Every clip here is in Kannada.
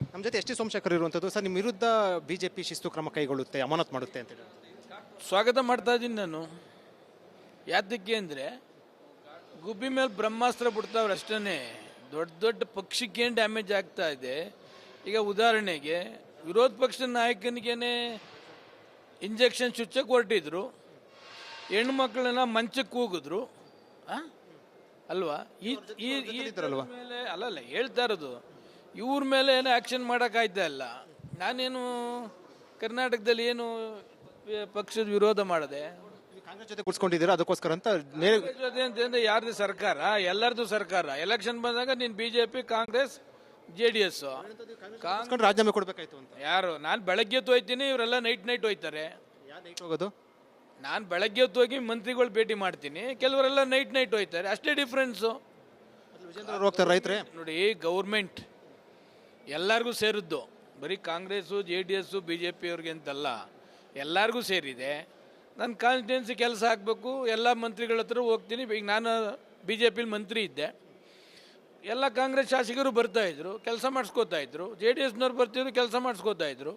ನಮ್ಮ ಜೊತೆ ಎಸ್ ಟಿ ಸೋಮಶೇಖರ್ ಇರುವಂಥದ್ದು ಸರ್, ನಿಮ್ಮ ವಿರುದ್ಧ ಬಿಜೆಪಿ ಶಿಸ್ತು ಕ್ರಮ ಕೈಗೊಳ್ಳುತ್ತೆ, ಅಮಾನತ್ ಮಾಡುತ್ತೆ ಅಂತ ಹೇಳಿ ಸ್ವಾಗತ ಮಾಡ್ತಾ ಇದ್ದೀನಿ ನಾನು. ಯಾತಕ್ಕೆ ಅಂದರೆ ಗುಬ್ಬಿ ಮೇಲೆ ಬ್ರಹ್ಮಾಸ್ತ್ರ ಬಿಡ್ತಾವ್ರೆ ಅಷ್ಟೇ. ದೊಡ್ಡ ದೊಡ್ಡ ಪಕ್ಷಕ್ಕೇನು ಡ್ಯಾಮೇಜ್ ಆಗ್ತಾ ಇದೆ. ಈಗ ಉದಾಹರಣೆಗೆ ವಿರೋಧ ಪಕ್ಷದ ನಾಯಕನಿಗೇನೆ ಇಂಜೆಕ್ಷನ್ ಚುಚ್ಚಕ್ಕೆ ಹೊರಟಿದ್ರು, ಹೆಣ್ಣು ಮಕ್ಕಳನ್ನ ಮಂಚಕ್ಕೆ ಕೂಗಿದ್ರು ಅಲ್ವಾ? ಈ ಮೇಲೆ ಅಲ್ಲಲ್ಲ ಹೇಳ್ತಾ ಇರೋದು, ಇವ್ರ ಮೇಲೆ ಏನೋ ಆ್ಯಕ್ಷನ್ ಮಾಡೋಕ್ಕಾಯ್ತಾ ಇಲ್ಲ. ನಾನೇನು ಕರ್ನಾಟಕದಲ್ಲಿ ಏನು ಪಕ್ಷದ ವಿರೋಧ ಮಾಡಿದೆ? ಕಾಂಗ್ರೆಸ್ ಜೊತೆ ಕೂತ್ಕೊಂಡಿದ್ದೀರಾ, ಅದಕ್ಕೋಸ್ಕರ ಅಂತ ಜೊತೆ ಅಂತಂದ್ರೆ ಯಾರ್ದು ಸರ್ಕಾರ? ಎಲ್ಲರದು ಸರ್ಕಾರ. ಎಲೆಕ್ಷನ್ ಬಂದಾಗ ನೀನು ಬಿಜೆಪಿ, ಕಾಂಗ್ರೆಸ್, JDS. ರಾಜೀನಾಮೆ ಕೊಡಬೇಕಾಯ್ತು ಅಂತ. ಯಾರು? ನಾನು ಬೆಳಗ್ಗೆ ಹೊತ್ತು ಹೋಯ್ತೀನಿ, ಇವರೆಲ್ಲ ನೈಟ್ ಹೋಯ್ತಾರೆ. ನೈಟ್ ಹೋಗೋದು? ನಾನು ಬೆಳಗ್ಗೆ ಹೊತ್ತು ಹೋಗಿ ಮಂತ್ರಿಗಳು ಭೇಟಿ ಮಾಡ್ತೀನಿ, ಕೆಲವರೆಲ್ಲ ನೈಟ್ ಹೋಯ್ತಾರೆ. ಅಷ್ಟೇ ಡಿಫ್ರೆನ್ಸು. ಹೋಗ್ತಾರೆ ರೈತರೇ. ನೋಡಿ, ಗೌರ್ಮೆಂಟ್ ಎಲ್ಲರಿಗೂ ಸೇರಿದ್ದು, ಬರೀ ಕಾಂಗ್ರೆಸ್ಸು, JDS, BJP ಅವ್ರಿಗೆ ಅಂತಲ್ಲ, ಎಲ್ಲರಿಗೂ ಸೇರಿದೆ. ನನ್ನ ಕಾನ್ಸ್ಟಿಟ್ಯೂನ್ಸಿ ಕೆಲಸ ಆಗಬೇಕು, ಎಲ್ಲ ಮಂತ್ರಿಗಳ ಹತ್ರ ಹೋಗ್ತೀನಿ. ಈಗ ನಾನು BJPಲಿ ಮಂತ್ರಿ ಇದ್ದೆ, ಎಲ್ಲ ಕಾಂಗ್ರೆಸ್ ಶಾಸಕರು ಬರ್ತಾಯಿದ್ರು, ಕೆಲಸ ಮಾಡಿಸ್ಕೋತಾ ಇದ್ರು. JDSನವ್ರು ಬರ್ತಿದ್ರು, ಕೆಲಸ ಮಾಡಿಸ್ಕೋತಾ ಇದ್ರು.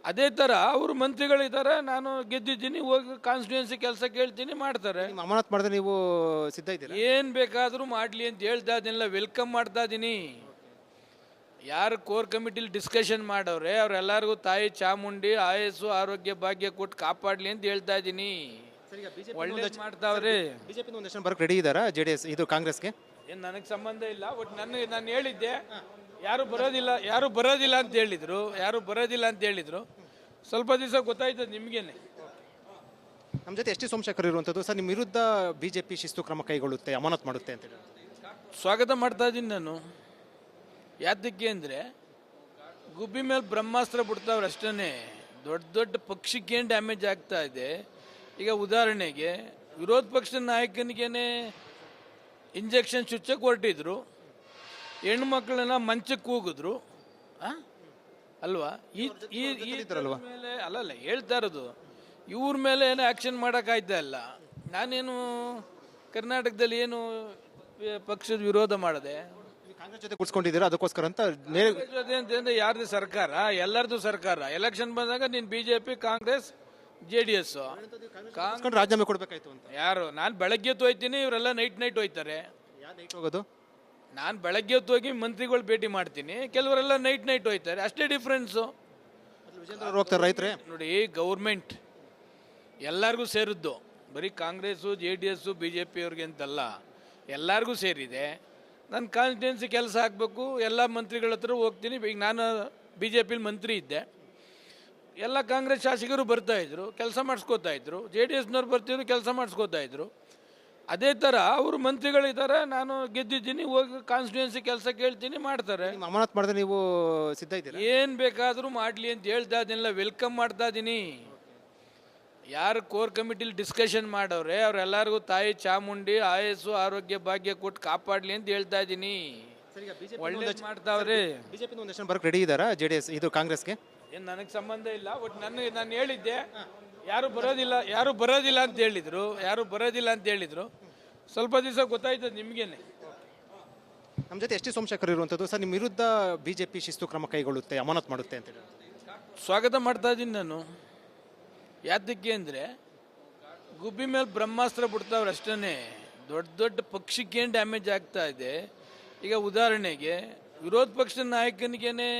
ಅದೇ ಥರ ಅವರು ಮಂತ್ರಿಗಳಿದ್ದಾರೆ, ನಾನು ಗೆದ್ದಿದ್ದೀನಿ, ಹೋಗಿ ಕಾನ್ಸ್ಟಿಟ್ಯೂನ್ಸಿ ಕೆಲಸ ಕೇಳ್ತೀನಿ, ಮಾಡ್ತಾರೆ. ಅಮಾನತ್ ಮಾಡಿದ್ರೆ ನೀವು ಸಿದ್ಧ ಇದ್ದೀರಾ? ಏನು ಬೇಕಾದರೂ ಮಾಡಲಿ ಅಂತ ಹೇಳ್ತಾ ಇದ್ದೀನಿಲ್ಲ, ವೆಲ್ಕಮ್ ಮಾಡ್ತಾ ಇದ್ದೀನಿ. ಯಾರು ಕೋರ್ ಕಮಿಟಿಲಿ ಡಿಸ್ಕಷನ್ ಮಾಡವ್ರೆ ಅವರೆಲ್ಲರಿಗೂ ತಾಯಿ ಚಾಮುಂಡಿ ಆಯಸ್ಸು ಆರೋಗ್ಯ ಭಾಗ್ಯ ಕೊಟ್ಟು ಕಾಪಾಡಲಿ ಅಂತ ಹೇಳ್ತಾ ಇದ್ದೀನಿ. ಒಳ್ಳೆ ಮಾಡ್ತಾವ್ರೆ. ಬಿಜೆಪಿ ಒಂದಷ್ಟು ಬರಕ್ಕೆ ರೆಡಿ ಇದ್ದಾರಾ JDS ಇದು ಕಾಂಗ್ರೆಸ್ಗೆ? ಏನು ನನಗೆ ಸಂಬಂಧ ಇಲ್ಲ. ಒಟ್ಟು ನಾನು ಹೇಳಿದ್ದೆ, ಯಾರು ಬರೋದಿಲ್ಲ ಅಂತ ಹೇಳಿದ್ರು. ಸ್ವಲ್ಪ ದಿವಸ ಗೊತ್ತಾಯ್ತದೆ ನಿಮಗೇನೆ. ನಮ್ಮ ಜೊತೆ ಎಸ್ ಟಿ ಸೋಮಶೇಖರ್ ಇರುವಂಥದ್ದು ಸರ್, ನಿಮ್ಮ ವಿರುದ್ಧ ಬಿಜೆಪಿ ಶಿಸ್ತು ಕ್ರಮ ಕೈಗೊಳ್ಳುತ್ತೆ, ಅಮಾನತ್ ಮಾಡುತ್ತೆ ಅಂತ ಹೇಳಿ ಸ್ವಾಗತ ಮಾಡ್ತಾ ಇದ್ದೀನಿ ನಾನು. ಯಾತಕ್ಕೆ ಅಂದರೆ ಗುಬ್ಬಿ ಮೇಲೆ ಬ್ರಹ್ಮಾಸ್ತ್ರ ಬಿಡ್ತಾವ್ರೆ ಅಷ್ಟೇ. ದೊಡ್ಡ ದೊಡ್ಡ ಪಕ್ಷಕ್ಕೇನು ಡ್ಯಾಮೇಜ್ ಆಗ್ತಾ ಇದೆ. ಈಗ ಉದಾಹರಣೆಗೆ ವಿರೋಧ ಪಕ್ಷದ ನಾಯಕನಿಗೇನೆ ಇಂಜೆಕ್ಷನ್ ಚುಚ್ಚಕ್ಕೆ ಹೊರಟಿದ್ರು, ಹೆಣ್ಣು ಮಕ್ಕಳನ್ನ ಮಂಚಕ್ಕೆ ಕೂಗಿದ್ರು ಅಲ್ವಾ? ಈ ಮೇಲೆ ಅಲ್ಲಲ್ಲ ಹೇಳ್ತಾ ಇರೋದು, ಇವ್ರ ಮೇಲೆ ಏನೋ ಆ್ಯಕ್ಷನ್ ಮಾಡೋಕ್ಕಾಯ್ತಾ ಇಲ್ಲ. ನಾನೇನು ಕರ್ನಾಟಕದಲ್ಲಿ ಏನು ಪಕ್ಷದ ವಿರೋಧ ಮಾಡಿದೆ? ಕಾಂಗ್ರೆಸ್ ಜೊತೆ ಕೂತ್ಕೊಂಡಿದ್ದೀರಾ, ಅದಕ್ಕೋಸ್ಕರ ಅಂತ ಜೊತೆ ಅಂತಂದ್ರೆ ಯಾರ್ದು ಸರ್ಕಾರ? ಎಲ್ಲರದು ಸರ್ಕಾರ. ಎಲೆಕ್ಷನ್ ಬಂದಾಗ ನೀನು BJP, ಕಾಂಗ್ರೆಸ್, JDS. ರಾಜೀನಾಮೆ ಕೊಡಬೇಕಾಯ್ತು ಅಂತ. ಯಾರು? ನಾನು ಬೆಳಗ್ಗೆ ಹೊತ್ತು ಹೋಯ್ತೀನಿ, ಇವರೆಲ್ಲ ನೈಟ್ ಹೋಯ್ತಾರೆ. ನೈಟ್ ಹೋಗೋದು? ನಾನು ಬೆಳಗ್ಗೆ ಹೊತ್ತು ಹೋಗಿ ಮಂತ್ರಿಗಳು ಭೇಟಿ ಮಾಡ್ತೀನಿ, ಕೆಲವರೆಲ್ಲ ನೈಟ್ ಹೋಯ್ತಾರೆ. ಅಷ್ಟೇ ಡಿಫ್ರೆನ್ಸು. ಹೋಗ್ತಾರೆ ರೈತರೇ. ನೋಡಿ, ಗೌರ್ಮೆಂಟ್ ಎಲ್ಲರಿಗೂ ಸೇರಿದ್ದು, ಬರೀ ಕಾಂಗ್ರೆಸ್ಸು, JDS, BJP ಅವ್ರಿಗೆ ಅಂತಲ್ಲ, ಎಲ್ಲರಿಗೂ ಸೇರಿದೆ. ನನ್ನ ಕಾನ್ಸ್ಟಿಟ್ಯೂನ್ಸಿ ಕೆಲಸ ಆಗಬೇಕು, ಎಲ್ಲ ಮಂತ್ರಿಗಳ ಹತ್ರ ಹೋಗ್ತೀನಿ. ಈಗ ನಾನು BJPಲಿ ಮಂತ್ರಿ ಇದ್ದೆ, ಎಲ್ಲ ಕಾಂಗ್ರೆಸ್ ಶಾಸಕರು ಬರ್ತಾಯಿದ್ರು, ಕೆಲಸ ಮಾಡಿಸ್ಕೋತಾ ಇದ್ರು. JDSನವ್ರು ಬರ್ತಿದ್ರು, ಕೆಲಸ ಮಾಡಿಸ್ಕೋತಾ ಇದ್ರು. ಅದೇ ಥರ ಅವರು ಮಂತ್ರಿಗಳಿದ್ದಾರೆ, ನಾನು ಗೆದ್ದಿದ್ದೀನಿ, ಹೋಗಿ ಕಾನ್ಸ್ಟಿಟ್ಯೂನ್ಸಿ ಕೆಲಸ ಕೇಳ್ತೀನಿ, ಮಾಡ್ತಾರೆ. ಅಮಾನತ್ ಮಾಡಿದ್ರೆ ನೀವು ಸಿದ್ಧ ಇದ್ದೀರಾ? ಏನು ಬೇಕಾದರೂ ಮಾಡಲಿ ಅಂತ ಹೇಳ್ತಾ ಇದ್ದೀನಿಲ್ಲ, ವೆಲ್ಕಮ್ ಮಾಡ್ತಾ ಇದ್ದೀನಿ. ಯಾರು ಕೋರ್ ಕಮಿಟಿಲಿ ಡಿಸ್ಕಷನ್ ಮಾಡವ್ರೆ ಅವರೆಲ್ಲರಿಗೂ ತಾಯಿ ಚಾಮುಂಡಿ ಆಯಸ್ಸು ಆರೋಗ್ಯ ಭಾಗ್ಯ ಕೊಟ್ಟು ಕಾಪಾಡಲಿ ಅಂತ ಹೇಳ್ತಾ ಇದ್ದೀನಿ. ಒಳ್ಳೆ ಮಾಡ್ತಾವ್ರೆ. ಬಿಜೆಪಿ ಒಂದಷ್ಟು ಬರಕ್ಕೆ ರೆಡಿ ಇದ್ದಾರಾ JDS ಇದು ಕಾಂಗ್ರೆಸ್ಗೆ? ಏನು ನನಗೆ ಸಂಬಂಧ ಇಲ್ಲ. ಒಟ್ಟು ನಾನು ಹೇಳಿದ್ದೆ, ಯಾರು ಬರೋದಿಲ್ಲ ಅಂತ ಹೇಳಿದ್ರು. ಸ್ವಲ್ಪ ದಿವಸ ಗೊತ್ತಾಯ್ತದೆ ನಿಮಗೇನೆ. ನಮ್ಮ ಜೊತೆ ಎಸ್ ಟಿ ಸೋಮಶೇಖರ್ ಇರುವಂಥದ್ದು ಸರ್, ನಿಮ್ಮ ವಿರುದ್ಧ ಬಿಜೆಪಿ ಶಿಸ್ತು ಕ್ರಮ ಕೈಗೊಳ್ಳುತ್ತೆ, ಅಮಾನತ್ ಮಾಡುತ್ತೆ ಅಂತ ಹೇಳಿ ಸ್ವಾಗತ ಮಾಡ್ತಾ ಇದ್ದೀನಿ ನಾನು. ಯಾತಕ್ಕೆ ಅಂದರೆ ಗುಬ್ಬಿ ಮೇಲೆ ಬ್ರಹ್ಮಾಸ್ತ್ರ ಬಿಡ್ತಾವ್ರೆ ಅಷ್ಟೇ. ದೊಡ್ಡ ದೊಡ್ಡ ಪಕ್ಷಕ್ಕೇನು ಡ್ಯಾಮೇಜ್ ಆಗ್ತಾ ಇದೆ. ಈಗ ಉದಾಹರಣೆಗೆ ವಿರೋಧ ಪಕ್ಷದ ನಾಯಕನಿಗೇನೆ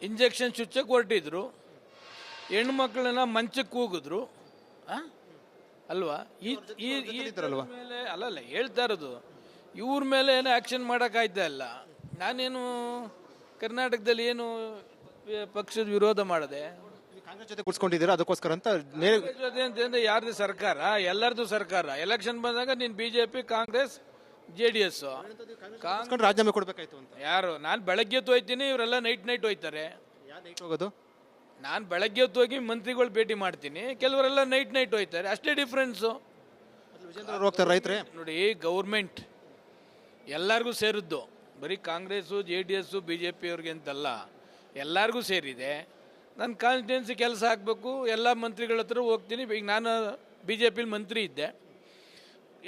ಇಂಜೆಕ್ಷನ್ ಚುಚ್ಚಕ್ಕೆ ಹೊರಟಿದ್ರು, ಹೆಣ್ಣು ಮಕ್ಕಳನ್ನ ಮಂಚಕ್ಕೆ ಕೂಗಿದ್ರು ಅಲ್ವಾ? ಈ ಮೇಲೆ ಅಲ್ಲಲ್ಲ ಹೇಳ್ತಾ ಇರೋದು, ಇವ್ರ ಮೇಲೆ ಏನೋ ಆ್ಯಕ್ಷನ್ ಮಾಡೋಕ್ಕಾಯ್ತಾ ಇಲ್ಲ. ನಾನೇನು ಕರ್ನಾಟಕದಲ್ಲಿ ಏನು ಪಕ್ಷದ ವಿರೋಧ ಮಾಡಿದೆ? ಕಾಂಗ್ರೆಸ್ ಜೊತೆ ಕೂತ್ಕೊಂಡಿದ್ದೀರಾ, ಅದಕ್ಕೋಸ್ಕರ ಅಂತ ಜೊತೆ ಅಂತಂದ್ರೆ ಯಾರ್ದು ಸರ್ಕಾರ? ಎಲ್ಲರದು ಸರ್ಕಾರ. ಎಲೆಕ್ಷನ್ ಬಂದಾಗ ನೀನು BJP, ಕಾಂಗ್ರೆಸ್, JDS. ರಾಜೀನಾಮೆ ಕೊಡಬೇಕಾಯ್ತು ಅಂತ. ಯಾರು? ನಾನು ಬೆಳಗ್ಗೆ ಹೊತ್ತು ಹೋಯ್ತೀನಿ, ಇವರೆಲ್ಲ ನೈಟ್ ಹೋಯ್ತಾರೆ. ನೈಟ್ ಹೋಗೋದು? ನಾನು ಬೆಳಗ್ಗೆ ಹೊತ್ತು ಹೋಗಿ ಮಂತ್ರಿಗಳು ಭೇಟಿ ಮಾಡ್ತೀನಿ, ಕೆಲವರೆಲ್ಲ ನೈಟ್ ಹೋಯ್ತಾರೆ. ಅಷ್ಟೇ ಡಿಫ್ರೆನ್ಸು. ಹೋಗ್ತಾರೆ ರೈತರೇ. ನೋಡಿ, ಗೌರ್ಮೆಂಟ್ ಎಲ್ಲರಿಗೂ ಸೇರಿದ್ದು, ಬರೀ ಕಾಂಗ್ರೆಸ್ಸು, JDS, BJP ಅವ್ರಿಗೆ ಅಂತಲ್ಲ, ಎಲ್ಲರಿಗೂ ಸೇರಿದೆ. ನನ್ನ ಕಾನ್ಸ್ಟಿಟ್ಯೂನ್ಸಿ ಕೆಲಸ ಆಗಬೇಕು, ಎಲ್ಲ ಮಂತ್ರಿಗಳ ಹತ್ರ ಹೋಗ್ತೀನಿ. ಈಗ ನಾನು BJPಲಿ ಮಂತ್ರಿ ಇದ್ದೆ,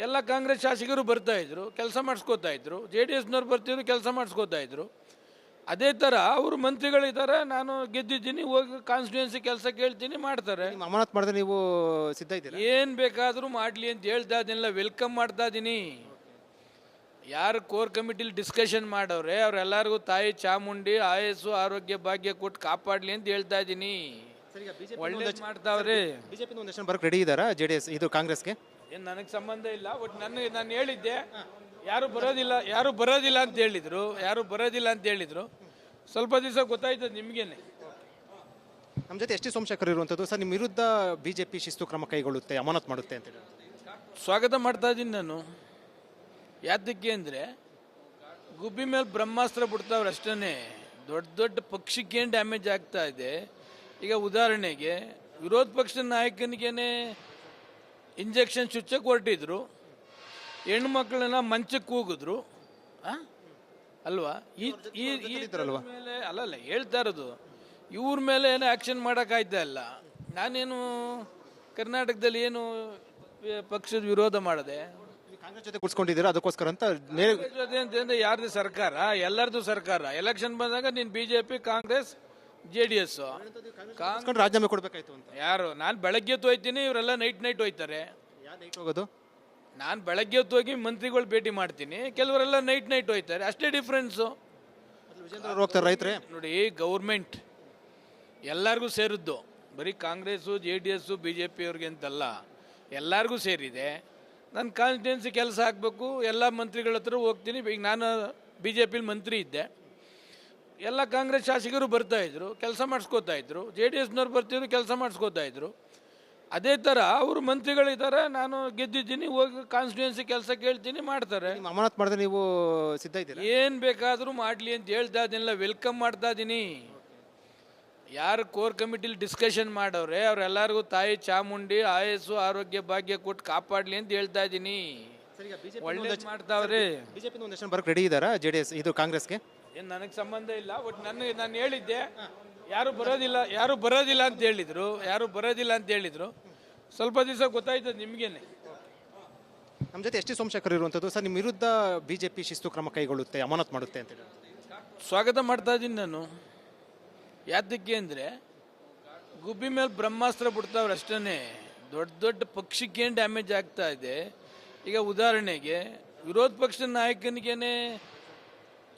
ಎಲ್ಲ ಕಾಂಗ್ರೆಸ್ ಶಾಸಕರು ಬರ್ತಾಯಿದ್ರು, ಕೆಲಸ ಮಾಡಿಸ್ಕೋತಾ ಇದ್ರು. JDSನವ್ರು ಬರ್ತಿದ್ರು, ಕೆಲಸ ಮಾಡಿಸ್ಕೋತಾ ಇದ್ರು. ಅದೇ ಥರ ಅವರು ಮಂತ್ರಿಗಳಿದ್ದಾರೆ, ನಾನು ಗೆದ್ದಿದ್ದೀನಿ, ಹೋಗಿ ಕಾನ್ಸ್ಟಿಟ್ಯೂನ್ಸಿ ಕೆಲಸ ಕೇಳ್ತೀನಿ, ಮಾಡ್ತಾರೆ. ನಿಮ್ಮ ಅಮಾನತ್ ಮಾಡಿದ್ರೆ ನೀವು ಸಿದ್ಧ ಇದ್ದೀರಾ? ಏನು ಬೇಕಾದರೂ ಮಾಡಲಿ ಅಂತ ಹೇಳ್ತಾ ಇದ್ದೀನಿಲ್ಲ, ವೆಲ್ಕಮ್ ಮಾಡ್ತಾ ಇದ್ದೀನಿ. ಯಾರು ಕೋರ್ ಕಮಿಟಿಲಿ ಡಿಸ್ಕಷನ್ ಮಾಡವ್ರೆ ಅವರೆಲ್ಲರಿಗೂ ತಾಯಿ ಚಾಮುಂಡಿ ಆಯಸ್ಸು ಆರೋಗ್ಯ ಭಾಗ್ಯ ಕೊಟ್ಟು ಕಾಪಾಡಲಿ ಅಂತ ಹೇಳ್ತಾ ಇದ್ದೀನಿ. ಒಳ್ಳೆ ಮಾಡ್ತಾವ್ರೆ. ಬಿಜೆಪಿ ಒಂದಷ್ಟು ಬರಕ್ಕೆ ರೆಡಿ ಇದ್ದಾರಾ JDS ಇದು ಕಾಂಗ್ರೆಸ್ಗೆ? ಏನು ನನಗೆ ಸಂಬಂಧ ಇಲ್ಲ. ಒಟ್ಟು ನಾನು ಹೇಳಿದ್ದೆ, ಯಾರು ಬರೋದಿಲ್ಲ ಅಂತ ಹೇಳಿದ್ರು. ಸ್ವಲ್ಪ ದಿವಸ ಗೊತ್ತಾಯ್ತದೆ ನಿಮಗೇನೆ. ನಮ್ಮ ಜೊತೆ ಎಸ್ ಟಿ ಸೋಮಶೇಖರ್ ಇರುವಂಥದ್ದು. ಸರ್, ನಿಮ್ಮ ವಿರುದ್ಧ ಬಿಜೆಪಿ ಶಿಸ್ತು ಕ್ರಮ ಕೈಗೊಳ್ಳುತ್ತೆ, ಅಮಾನತ್ ಮಾಡುತ್ತೆ ಅಂತ ಹೇಳಿ ಸ್ವಾಗತ ಮಾಡ್ತಾ ಇದ್ದೀನಿ ನಾನು. ಯಾತಕ್ಕೆ ಅಂದರೆ ಗುಬ್ಬಿ ಮೇಲೆ ಬ್ರಹ್ಮಾಸ್ತ್ರ ಬಿಡ್ತಾವ್ರೆ ಅಷ್ಟೇ. ದೊಡ್ಡ ಪಕ್ಷಕ್ಕೆ ಏನು ಡ್ಯಾಮೇಜ್ ಆಗ್ತಾ ಇದೆ. ಈಗ ಉದಾಹರಣೆಗೆ ವಿರೋಧ ಪಕ್ಷದ ನಾಯಕನಿಗೇನೆ ಇಂಜೆಕ್ಷನ್ ಚುಚ್ಚಕ್ಕೆ ಹೊರಟಿದ್ರು, ಹೆಣ್ಣು ಮಕ್ಕಳನ್ನ ಮಂಚಕ್ಕೆ ಕೂಗಿದ್ರು ಅಲ್ವಾ? ಈ ಮೇಲೆ ಅಲ್ಲಲ್ಲ ಹೇಳ್ತಾ ಇರೋದು, ಇವ್ರ ಮೇಲೆ ಏನೋ ಆ್ಯಕ್ಷನ್ ಮಾಡೋಕ್ಕಾಯ್ತಾ ಇಲ್ಲ. ನಾನೇನು ಕರ್ನಾಟಕದಲ್ಲಿ ಏನು ಪಕ್ಷದ ವಿರೋಧ ಮಾಡಿದೆ? ಕಾಂಗ್ರೆಸ್ ಜೊತೆ ಕೂತ್ಕೊಂಡಿದ್ದೀರಾ, ಅದಕ್ಕೋಸ್ಕರ ಅಂತ ಜೊತೆ ಅಂತಂದ್ರೆ ಯಾರ್ದು ಸರ್ಕಾರ? ಎಲ್ಲರದು ಸರ್ಕಾರ. ಎಲೆಕ್ಷನ್ ಬಂದಾಗ ನೀನು BJP, ಕಾಂಗ್ರೆಸ್, JDS. ರಾಜೀನಾಮೆ ಕೊಡಬೇಕಾಯ್ತು ಅಂತ. ಯಾರು? ನಾನು ಬೆಳಗ್ಗೆ ಹೊತ್ತು ಹೋಯ್ತೀನಿ, ಇವರೆಲ್ಲ ನೈಟ್ ಹೋಯ್ತಾರೆ. ನೈಟ್ ಹೋಗೋದು? ನಾನು ಬೆಳಗ್ಗೆ ಹೊತ್ತು ಹೋಗಿ ಮಂತ್ರಿಗಳು ಭೇಟಿ ಮಾಡ್ತೀನಿ, ಕೆಲವರೆಲ್ಲ ನೈಟ್ ಹೋಯ್ತಾರೆ. ಅಷ್ಟೇ ಡಿಫ್ರೆನ್ಸು. ಹೋಗ್ತಾರೆ ರೈತರೇ. ನೋಡಿ, ಗೌರ್ಮೆಂಟ್ ಎಲ್ಲರಿಗೂ ಸೇರಿದ್ದು, ಬರೀ ಕಾಂಗ್ರೆಸ್ಸು JDS BJP ಅವ್ರಿಗೆ ಅಂತಲ್ಲ, ಎಲ್ಲರಿಗೂ ಸೇರಿದೆ. ನಾನು ಕಾನ್ಸ್ಟಿಟ್ಯೂನ್ಸಿ ಕೆಲಸ ಆಗಬೇಕು, ಎಲ್ಲ ಮಂತ್ರಿಗಳ ಹತ್ರ ಹೋಗ್ತೀನಿ. ಈಗ ನಾನು BJPಲಿ ಮಂತ್ರಿ ಇದ್ದೆ, ಎಲ್ಲ ಕಾಂಗ್ರೆಸ್ ಶಾಸಕರು ಬರ್ತಾಯಿದ್ರು, ಕೆಲಸ ಮಾಡಿಸ್ಕೋತಾ ಇದ್ರು. JDSನವ್ರು ಬರ್ತಿದ್ರು, ಕೆಲಸ ಮಾಡಿಸ್ಕೋತಾ ಇದ್ರು. ಅದೇ ಥರ ಅವರು ಮಂತ್ರಿಗಳಿದ್ದಾರೆ, ನಾನು ಗೆದ್ದಿದ್ದೀನಿ, ಹೋಗಿ ಕಾನ್ಸ್ಟಿಟ್ಯೂನ್ಸಿ ಕೆಲಸ ಕೇಳ್ತೀನಿ, ಮಾಡ್ತಾರೆ. ನಿಮ್ಮ ಅಮಾನತ್ ಮಾಡಿದ್ರೆ ನೀವು ಸಿದ್ಧ ಇದ್ದೀರಾ? ಏನು ಬೇಕಾದರೂ ಮಾಡಲಿ ಅಂತ ಹೇಳ್ತಾ ಇದ್ದೀನಿಲ್ಲ, ವೆಲ್ಕಮ್ ಮಾಡ್ತಾ ಇದ್ದೀನಿ. ಯಾರು ಕೋರ್ ಕಮಿಟಿಲಿ ಡಿಸ್ಕಷನ್ ಮಾಡವ್ರೆ ಅವರೆಲ್ಲರಿಗೂ ತಾಯಿ ಚಾಮುಂಡಿ ಆಯಸ್ಸು ಆರೋಗ್ಯ ಭಾಗ್ಯ ಕೊಟ್ಟು ಕಾಪಾಡಲಿ ಅಂತ ಹೇಳ್ತಾ ಇದ್ದೀನಿ. ಒಳ್ಳೆ ಮಾಡ್ತಾವ್ರೆ. ಬಿಜೆಪಿ ಒಂದಷ್ಟು ಬರಕ್ಕೆ ರೆಡಿ ಇದ್ದಾರಾ JDS ಇದು ಕಾಂಗ್ರೆಸ್ಗೆ? ಏನು ನನಗೆ ಸಂಬಂಧ ಇಲ್ಲ. ಒಟ್ಟು ನಾನು ಹೇಳಿದ್ದೆ, ಯಾರು ಬರೋದಿಲ್ಲ ಅಂತ ಹೇಳಿದ್ರು. ಸ್ವಲ್ಪ ದಿವಸ ಗೊತ್ತಾಯ್ತದೆ ನಿಮಗೇನೆ. ನಮ್ಮ ಜೊತೆ ಎಸ್ ಟಿ ಸೋಮಶೇಖರ್ ಇರುವಂಥದ್ದು. ಸರ್, ನಿಮ್ಮ ವಿರುದ್ಧ ಬಿಜೆಪಿ ಶಿಸ್ತು ಕ್ರಮ ಕೈಗೊಳ್ಳುತ್ತೆ, ಅಮಾನತ್ ಮಾಡುತ್ತೆ ಅಂತ ಹೇಳಿ ಸ್ವಾಗತ ಮಾಡ್ತಾ ಇದ್ದೀನಿ ನಾನು. ಯಾತಕ್ಕೆ ಅಂದರೆ ಗುಬ್ಬಿ ಮೇಲೆ ಬ್ರಹ್ಮಾಸ್ತ್ರ ಬಿಡ್ತಾವ್ರೆ ಅಷ್ಟೇ. ದೊಡ್ಡ ಪಕ್ಷಕ್ಕೆ ಏನು ಡ್ಯಾಮೇಜ್ ಆಗ್ತಾ ಇದೆ. ಈಗ ಉದಾಹರಣೆಗೆ ವಿರೋಧ ಪಕ್ಷದ ನಾಯಕನಿಗೇನೆ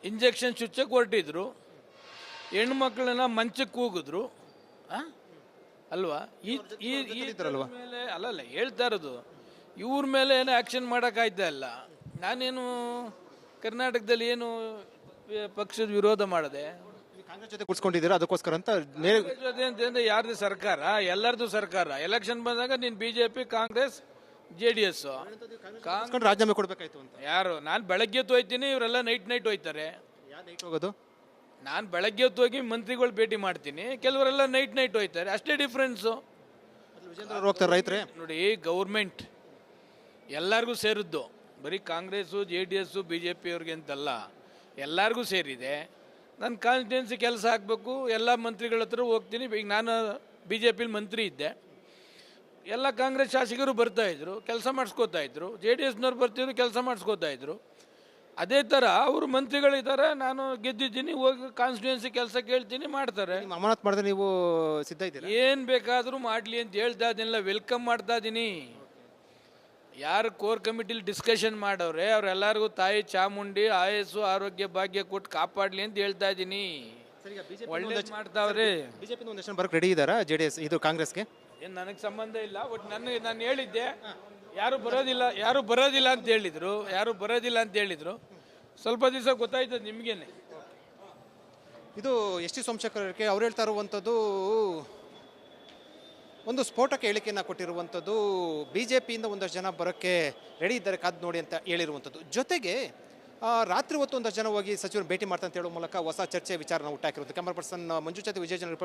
ಇಂಜೆಕ್ಷನ್ ಚುಚ್ಚಕ್ಕೆ ಹೊರಟಿದ್ರು, ಹೆಣ್ಣು ಮಕ್ಕಳನ್ನ ಮಂಚಕ್ಕೆ ಕೂಗಿದ್ರು ಅಲ್ವಾ? ಈ ಮೇಲೆ ಅಲ್ಲಲ್ಲ ಹೇಳ್ತಾ ಇರೋದು, ಇವ್ರ ಮೇಲೆ ಏನೋ ಆ್ಯಕ್ಷನ್ ಮಾಡೋಕ್ಕಾಯ್ತಾ ಇಲ್ಲ. ನಾನೇನು ಕರ್ನಾಟಕದಲ್ಲಿ ಏನು ಪಕ್ಷದ ವಿರೋಧ ಮಾಡಿದೆ? ಕಾಂಗ್ರೆಸ್ ಜೊತೆ ಕೂತ್ಕೊಂಡಿದ್ದೀರಾ, ಅದಕ್ಕೋಸ್ಕರ ಅಂತ ಜೊತೆ ಅಂತಂದ್ರೆ ಯಾರ್ದು ಸರ್ಕಾರ? ಎಲ್ಲರದು ಸರ್ಕಾರ. ಎಲೆಕ್ಷನ್ ಬಂದಾಗ ನೀನು BJP, ಕಾಂಗ್ರೆಸ್, JDS. ರಾಜೀನಾಮೆ ಕೊಡಬೇಕಾಯ್ತು ಅಂತ. ಯಾರು? ನಾನು ಬೆಳಗ್ಗೆ ಹೊತ್ತು ಹೋಯ್ತೀನಿ, ಇವರೆಲ್ಲ ನೈಟ್ ಹೋಯ್ತಾರೆ. ನೈಟ್ ಹೋಗೋದು? ನಾನು ಬೆಳಗ್ಗೆ ಹೊತ್ತು ಹೋಗಿ ಮಂತ್ರಿಗಳು ಭೇಟಿ ಮಾಡ್ತೀನಿ, ಕೆಲವರೆಲ್ಲ ನೈಟ್ ಹೋಯ್ತಾರೆ. ಅಷ್ಟೇ ಡಿಫ್ರೆನ್ಸು. ಹೋಗ್ತಾರೆ ರೈತರೇ. ನೋಡಿ, ಗೌರ್ಮೆಂಟ್ ಎಲ್ಲರಿಗೂ ಸೇರಿದ್ದು, ಬರೀ ಕಾಂಗ್ರೆಸ್ಸು JDS BJP ಅವ್ರಿಗೆ ಅಂತಲ್ಲ, ಎಲ್ಲರಿಗೂ ಸೇರಿದೆ. ನಾನು ಕಾನ್ಸ್ಟಿಟ್ಯೂನ್ಸಿ ಕೆಲಸ ಆಗಬೇಕು, ಎಲ್ಲ ಮಂತ್ರಿಗಳ ಹತ್ರ ಹೋಗ್ತೀನಿ. ಈಗ ನಾನು BJPಲಿ ಮಂತ್ರಿ ಇದ್ದೆ, ಎಲ್ಲ ಕಾಂಗ್ರೆಸ್ ಶಾಸಕರು ಬರ್ತಾಯಿದ್ರು, ಕೆಲಸ ಮಾಡಿಸ್ಕೋತಾ ಇದ್ರು. JDSನವ್ರು ಬರ್ತಿದ್ರು, ಕೆಲಸ ಮಾಡಿಸ್ಕೋತಾ ಇದ್ರು. ಅದೇ ಥರ ಅವರು ಮಂತ್ರಿಗಳಿದ್ದಾರೆ, ನಾನು ಗೆದ್ದಿದ್ದೀನಿ, ಹೋಗಿ ಕಾನ್ಸ್ಟಿಟ್ಯೂನ್ಸಿ ಕೆಲಸ ಕೇಳ್ತೀನಿ, ಮಾಡ್ತಾರೆ. ನಿಮ್ಮ ಅಮಾನತ್ ಮಾಡಿದ್ರೆ ನೀವು ಸಿದ್ಧ ಇದ್ದೀರಾ? ಏನು ಬೇಕಾದರೂ ಮಾಡಲಿ ಅಂತ ಹೇಳ್ತಾ ಇದ್ದೀನಿಲ್ಲ, ವೆಲ್ಕಮ್ ಮಾಡ್ತಾ ಇದ್ದೀನಿ. ಯಾರು ಕೋರ್ ಕಮಿಟಿಲಿ ಡಿಸ್ಕಷನ್ ಮಾಡವ್ರೆ ಅವರೆಲ್ಲರಿಗೂ ತಾಯಿ ಚಾಮುಂಡಿ ಆಯಸ್ಸು ಆರೋಗ್ಯ ಭಾಗ್ಯ ಕೊಟ್ಟು ಕಾಪಾಡಲಿ ಅಂತ ಹೇಳ್ತಾ ಇದ್ದೀನಿ. ಒಳ್ಳೆ ಮಾಡ್ತಾವ್ರೆ. ಬಿಜೆಪಿ ಒಂದಷ್ಟು ಬರಕ್ಕೆ ರೆಡಿ ಇದ್ದಾರಾ JDS ಇದು ಕಾಂಗ್ರೆಸ್ಗೆ? ಏನು ನನಗೆ ಸಂಬಂಧ ಇಲ್ಲ. ಒಟ್ಟು ನಾನು ಹೇಳಿದ್ದೆ, ಯಾರು ಬರೋದಿಲ್ಲ ಅಂತ ಹೇಳಿದ್ರು. ಸ್ವಲ್ಪ ದಿವಸ ಗೊತ್ತಾಯ್ತದೆ ನಿಮಗೇನೆ. ಇದು ಎಸ್ ಟಿ ಸೋಮಶೇಖರ್ಗೆ ಅವ್ರು ಹೇಳ್ತಾ ಇರುವಂಥದ್ದು ಒಂದು ಸ್ಫೋಟಕ ಹೇಳಿಕೆಯನ್ನು ಕೊಟ್ಟಿರುವಂಥದ್ದು. BJPಯಿಂದ ಒಂದಷ್ಟು ಜನ ಬರೋಕ್ಕೆ ರೆಡಿ ಇದ್ದಾರೆ, ಕಾದು ನೋಡಿ ಅಂತ ಹೇಳಿರುವಂಥದ್ದು. ಜೊತೆಗೆ ರಾತ್ರಿ ಹೊತ್ತು ಒಂದಷ್ಟು ಜನ ಹೋಗಿ ಸಚಿವರು ಭೇಟಿ ಮಾಡ್ತಾ ಅಂತ ಹೇಳೋ ಮೂಲಕ ಹೊಸ ಚರ್ಚೆ ವಿಚಾರನ ಹುಟ್ಟಾಕಿರೋದು. ಕ್ಯಾಮರಾ ಪರ್ಸನ್ ಮಂಜು ಜೊತೆ ವಿಜಯ ಜನ ರಿಪಬ್ಲಿಕ್